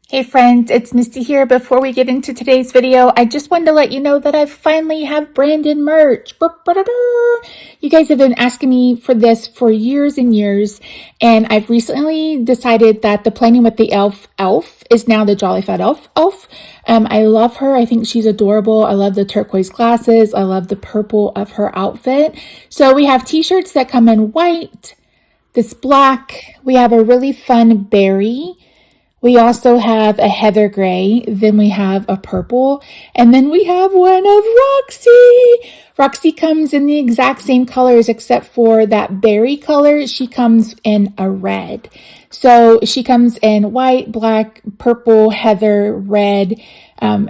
Hey friends, it's Misty here. Before we get into today's video, I just wanted to let you know that I finally have branded merch. You guys have been asking me for this for years and years, and I've recently decided that the Planning with the Elf is now the TheJollyFatElf. I love her. I think she's adorable. I love the turquoise glasses. I love the purple of her outfit. So we have t-shirts that come in white, this black. We have a really fun berry. We also have a heather gray, then we have a purple, and then we have one of Roxy. Roxy comes in the exact same colors except for that berry color. She comes in a red. So she comes in white, black, purple, heather, red.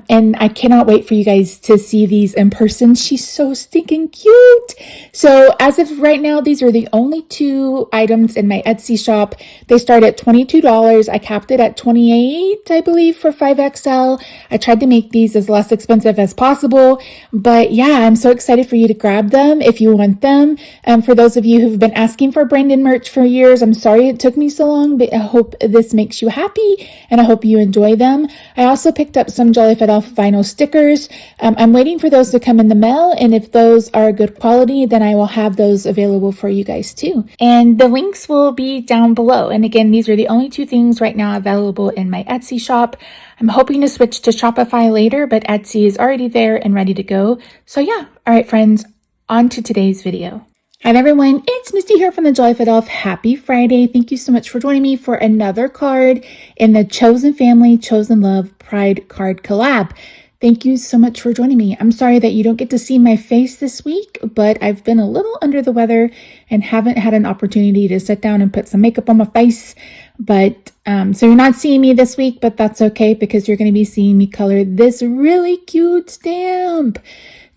And I cannot wait for you guys to see these in person. She's so stinking cute. So as of right now, these are the only two items in my Etsy shop. They start at $22. I capped it at $28, I believe, for 5XL. I tried to make these as less expensive as possible. But yeah, I'm so excited for you to grab them if you want them. For those of you who've been asking for branded merch for years, I'm sorry it took me so long, but I hope this makes you happy and I hope you enjoy them. I also picked up some TheJollyFatElf vinyl stickers. I'm waiting for those to come in the mail, and if those are good quality, then I will have those available for you guys too. And the links will be down below. And again, these are the only two things right now available in my Etsy shop. I'm hoping to switch to Shopify later, but Etsy is already there and ready to go. So yeah, all right friends, on to today's video. Hi everyone, it's Misty here from TheJollyFatElf. Happy Friday. Thank you so much for joining me for another card in the Chosen Family, Chosen Love Pride card collab. Thank you so much for joining me. I'm sorry that you don't get to see my face this week, but I've been a little under the weather and haven't had an opportunity to sit down and put some makeup on my face. But so you're not seeing me this week, but that's okay because you're going to be seeing me color this really cute stamp.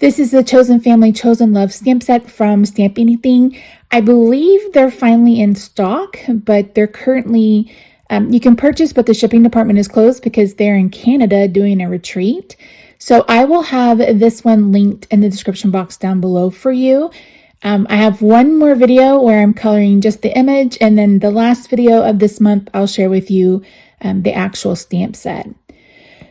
This is the Chosen Family, Chosen Love stamp set from Stamp-A-Rue. I believe they're finally in stock, but they're currently, you can purchase, but the shipping department is closed because they're in Canada doing a retreat. So I will have this one linked in the description box down below for you. I have one more video where I'm coloring just the image, and then the last video of this month, I'll share with you the actual stamp set.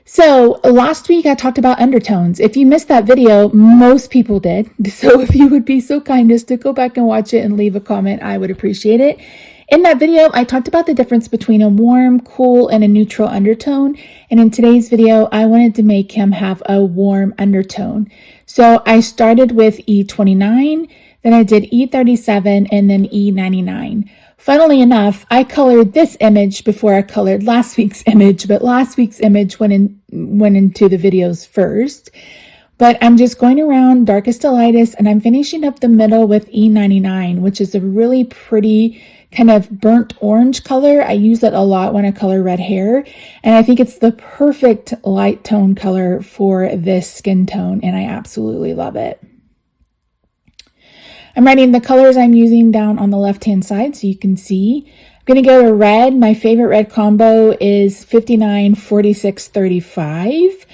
So last week I talked about undertones. If you missed that video, most people did. So if you would be so kind as to go back and watch it and leave a comment, I would appreciate it. In that video, I talked about the difference between a warm, cool, and a neutral undertone. And in today's video, I wanted to make him have a warm undertone. So I started with E29, then I did E37, and then E99. Funnily enough, I colored this image before I colored last week's image, but last week's image went into the videos first. But I'm just going around darkest to lightest, and I'm finishing up the middle with E99, which is a really pretty kind of burnt orange color. I use it a lot when I color red hair, and I think it's the perfect light tone color for this skin tone, and I absolutely love it. I'm writing the colors I'm using down on the left-hand side so you can see. I'm going to go to red. My favorite red combo is 59, 46, 35.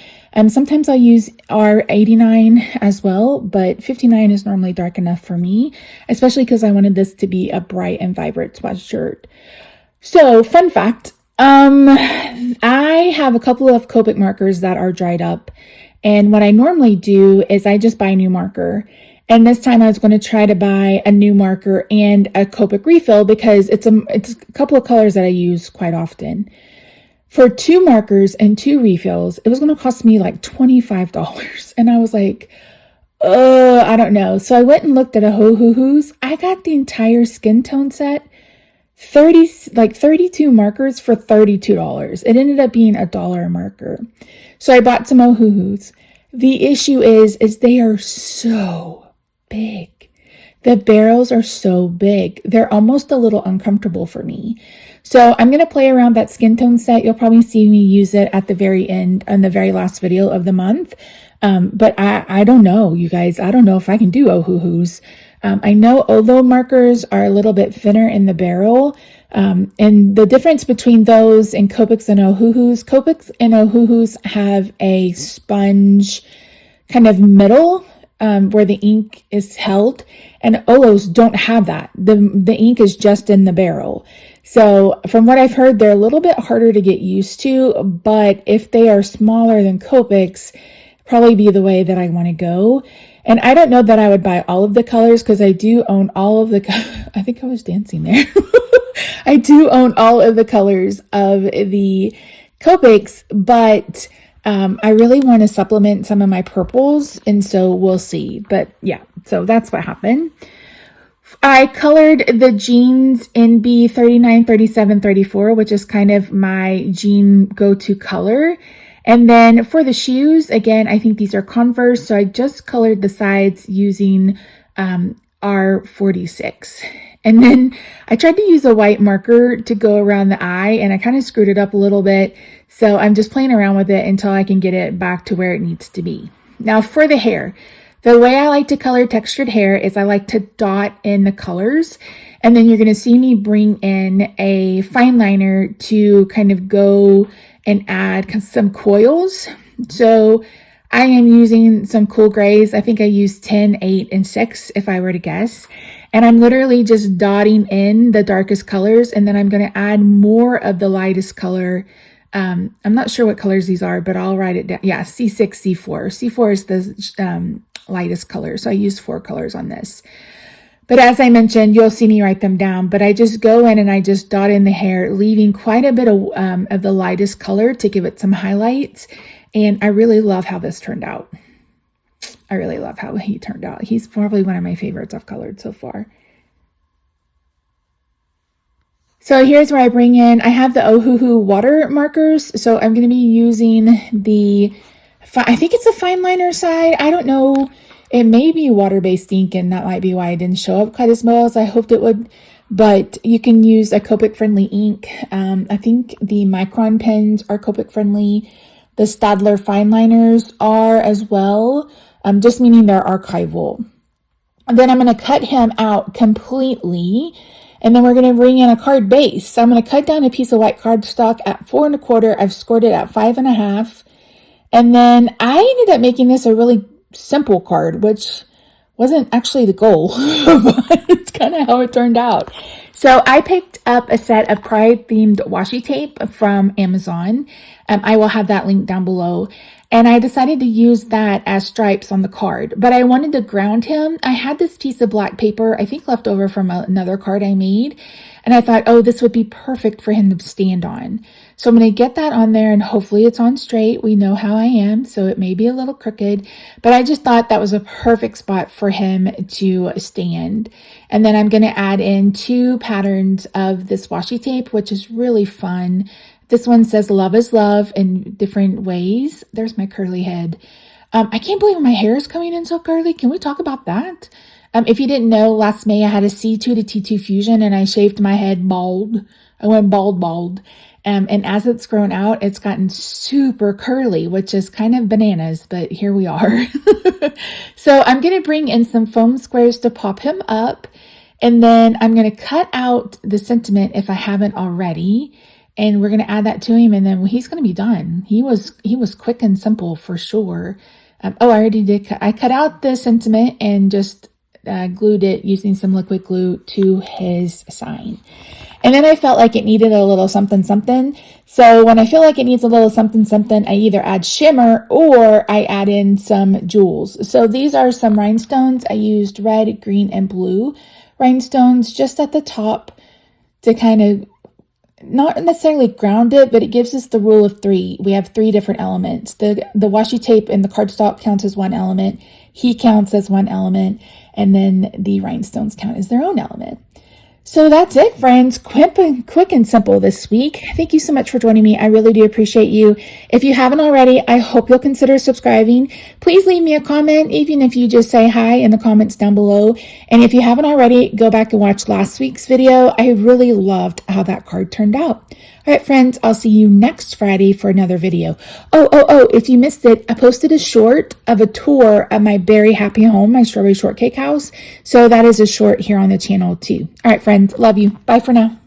Sometimes I'll use R89 as well, but 59 is normally dark enough for me, especially because I wanted this to be a bright and vibrant sweatshirt. So, fun fact, I have a couple of Copic markers that are dried up, and what I normally do is I just buy a new marker. And this time I was going to try to buy a new marker and a Copic refill because it's a couple of colors that I use quite often. For 2 markers and 2 refills, it was going to cost me like $25. And I was like, I don't know. So I went and looked at a Ho-Hoo-Hoos. I got the entire skin tone set, 32 markers for $32. It ended up being $1 a marker. So I bought some Ho-Hoo-Hoos. The issue is they are so big. The barrels are so big. They're almost a little uncomfortable for me. So I'm going to play around that skin tone set. You'll probably see me use it at the very end on the very last video of the month. But I don't know, you guys. I don't know if I can do Ho-Hoo-Hoos. I know Olo markers are a little bit thinner in the barrel. And the difference between those and Copics and Ho-Hoo-Hoos, Copics and Ho-Hoo-Hoos have a sponge kind of middle where the ink is held, and Olos don't have that. The ink is just in the barrel. So from what I've heard, they're a little bit harder to get used to, but if they are smaller than Copics, probably be the way that I want to go. And I don't know that I would buy all of the colors because I do own all of the, I think I was dancing there. I do own all of the colors of the Copics, but I really want to supplement some of my purples, and so we'll see. But yeah, so that's what happened. I colored the jeans in B 39, 37, 34, which is kind of my jean go-to color. And then for the shoes, again, I think these are Converse, so I just colored the sides using R46. And then I tried to use a white marker to go around the eye, and I kind of screwed it up a little bit. So I'm just playing around with it until I can get it back to where it needs to be. Now for the hair, the way I like to color textured hair is I like to dot in the colors, and then you're going to see me bring in a fine liner to kind of go and add some coils. So I am using some cool grays. I think I used 10, 8, and 6 if I were to guess. And I'm literally just dotting in the darkest colors, and then I'm going to add more of the lightest color. I'm not sure what colors these are, but I'll write it down. Yeah, C6, C4. C4 is the lightest color. So I used 4 colors on this. But as I mentioned, you'll see me write them down, but I just go in and I just dot in the hair, leaving quite a bit of the lightest color to give it some highlights. And I really love how this turned out. I really love how he turned out. He's probably one of my favorites I've colored so far. So here's where I bring in, I have the Ohuhu water markers. So I'm going to be using I think it's a fine liner side. I don't know. It may be water-based ink, and that might be why it didn't show up quite as well as I hoped it would. But you can use a Copic-friendly ink. I think the Micron pens are Copic-friendly. The Staedtler fine liners are as well, just meaning they're archival. And then I'm going to cut him out completely, and then we're going to bring in a card base. So I'm going to cut down a piece of white cardstock at 4 1/4. I've scored it at 5 1/2. And then I ended up making this a really simple card, which wasn't actually the goal, but it's kind of how it turned out. So I picked up a set of Pride themed washi tape from Amazon. I will have that link down below. And I decided to use that as stripes on the card, but I wanted to ground him. I had this piece of black paper, I think left over from another card I made. And I thought, oh, this would be perfect for him to stand on. So I'm going to get that on there, and hopefully it's on straight. We know how I am, so it may be a little crooked, but I just thought that was a perfect spot for him to stand. And then I'm going to add in 2 patterns of this washi tape, which is really fun. This one says love is love in different ways. There's my curly head. I can't believe my hair is coming in so curly. Can we talk about that? If you didn't know, last May I had a C2 to T2 fusion, and I shaved my head bald. I went bald. And as it's grown out, it's gotten super curly, which is kind of bananas, but here we are. So I'm going to bring in some foam squares to pop him up. And then I'm going to cut out the sentiment if I haven't already. And we're going to add that to him, and then he's going to be done. He was quick and simple for sure. I already did. I cut out the sentiment and just glued it using some liquid glue to his sign. And then I felt like it needed a little something, something. So when I feel like it needs a little something, something, I either add shimmer or I add in some jewels. So these are some rhinestones. I used red, green, and blue rhinestones just at the top to kind of not necessarily ground it, but it gives us the rule of 3. We have 3 different elements. The washi tape and the cardstock counts as one element. He counts as one element. And then the rhinestones count as their own element. So that's it, friends. Quick and simple this week. Thank you so much for joining me. I really do appreciate you. If you haven't already, I hope you'll consider subscribing. Please leave me a comment, even if you just say hi in the comments down below. And if you haven't already, go back and watch last week's video. I really loved how that card turned out. All right, friends, I'll see you next Friday for another video. Oh, if you missed it, I posted a short of a tour of my Berry Happy Home, my strawberry shortcake house. So that is a short here on the channel too. All right, friends, love you. Bye for now.